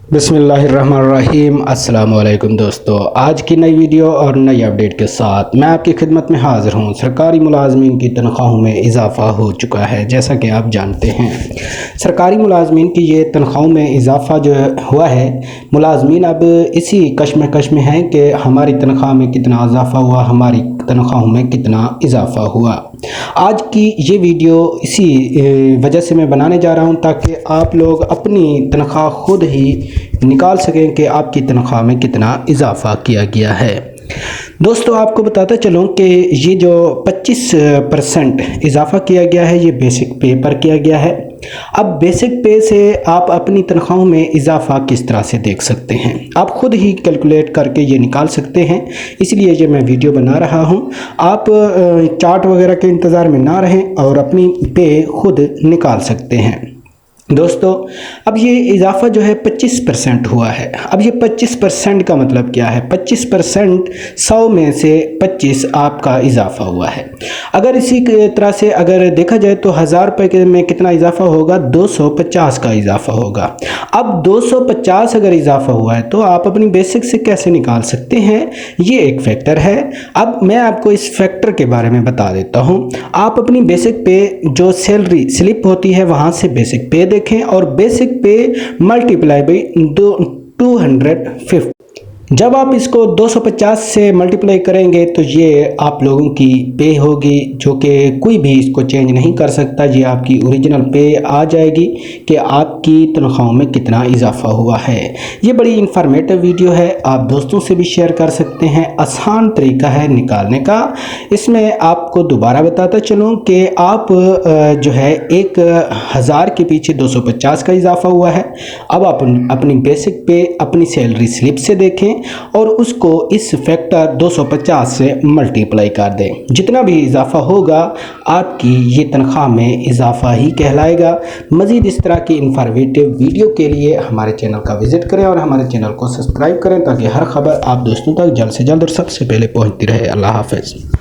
بسم اللہ الرحمن الرحیم۔ السلام علیکم دوستو، آج کی نئی ویڈیو اور نئی اپڈیٹ کے ساتھ میں آپ کی خدمت میں حاضر ہوں۔ سرکاری ملازمین کی تنخواہوں میں اضافہ ہو چکا ہے۔ جیسا کہ آپ جانتے ہیں، سرکاری ملازمین کی یہ تنخواہوں میں اضافہ جو ہوا ہے، ملازمین اب اسی کشمکش میں ہیں کہ ہماری تنخواہ میں کتنا اضافہ ہوا، ہماری تنخواہوں میں کتنا اضافہ ہوا۔ آج کی یہ ویڈیو اسی وجہ سے میں بنانے جا رہا ہوں تاکہ آپ لوگ اپنی تنخواہ خود ہی نکال سکیں کہ آپ کی تنخواہ میں کتنا اضافہ کیا گیا ہے۔ دوستو، آپ کو بتاتا چلوں کہ یہ جو 25% اضافہ کیا گیا ہے، یہ بیسک پے پر کیا گیا ہے۔ اب بیسک پے سے آپ اپنی تنخواہوں میں اضافہ کس طرح سے دیکھ سکتے ہیں، آپ خود ہی کیلکولیٹ کر کے یہ نکال سکتے ہیں۔ اس لیے یہ میں ویڈیو بنا رہا ہوں، آپ چارٹ وغیرہ کے انتظار میں نہ رہیں اور اپنی پے خود نکال سکتے ہیں۔ دوستو، اب یہ اضافہ جو ہے 25% ہوا ہے۔ اب یہ 25% کا مطلب کیا ہے؟ 25% 100 میں سے 25 آپ کا اضافہ ہوا ہے۔ اگر اسی طرح سے اگر دیکھا جائے تو 1000 روپے میں کتنا اضافہ ہوگا؟ 250 کا اضافہ ہوگا۔ اب 250 اگر اضافہ ہوا ہے تو آپ اپنی بیسک سے کیسے نکال سکتے ہیں؟ یہ ایک فیکٹر ہے۔ اب میں آپ کو اس فیکٹر کے بارے میں بتا دیتا ہوں۔ آپ اپنی بیسک پے جو سیلری سلپ ہوتی ہے وہاں سے بیسک پے دیکھیں اور بیسک پے ملٹیپلائی بائی 250۔ جب آپ اس کو 250 سے ملٹیپلائی کریں گے تو یہ آپ لوگوں کی پے ہوگی، جو کہ کوئی بھی اس کو چینج نہیں کر سکتا۔ یہ آپ کی اوریجنل پے آ جائے گی کہ آپ کی تنخواہوں میں کتنا اضافہ ہوا ہے۔ یہ بڑی انفارمیٹو ویڈیو ہے، آپ دوستوں سے بھی شیئر کر سکتے ہیں۔ آسان طریقہ ہے نکالنے کا۔ اس میں آپ کو دوبارہ بتاتا چلوں کہ آپ جو ہے 1000 کے پیچھے 250 کا اضافہ ہوا ہے۔ اب آپ اپنی بیسک پے اپنی سیلری سلپ سے دیکھیں اور اس کو اس فیکٹر 250 سے ملٹیپلائی کر دیں۔ جتنا بھی اضافہ ہوگا آپ کی یہ تنخواہ میں اضافہ ہی کہلائے گا۔ مزید اس طرح کی انفارمیٹو ویڈیو کے لیے ہمارے چینل کا وزٹ کریں اور ہمارے چینل کو سبسکرائب کریں تاکہ ہر خبر آپ دوستوں تک جلد سے جلد اور سب سے پہلے پہنچتی رہے۔ اللہ حافظ۔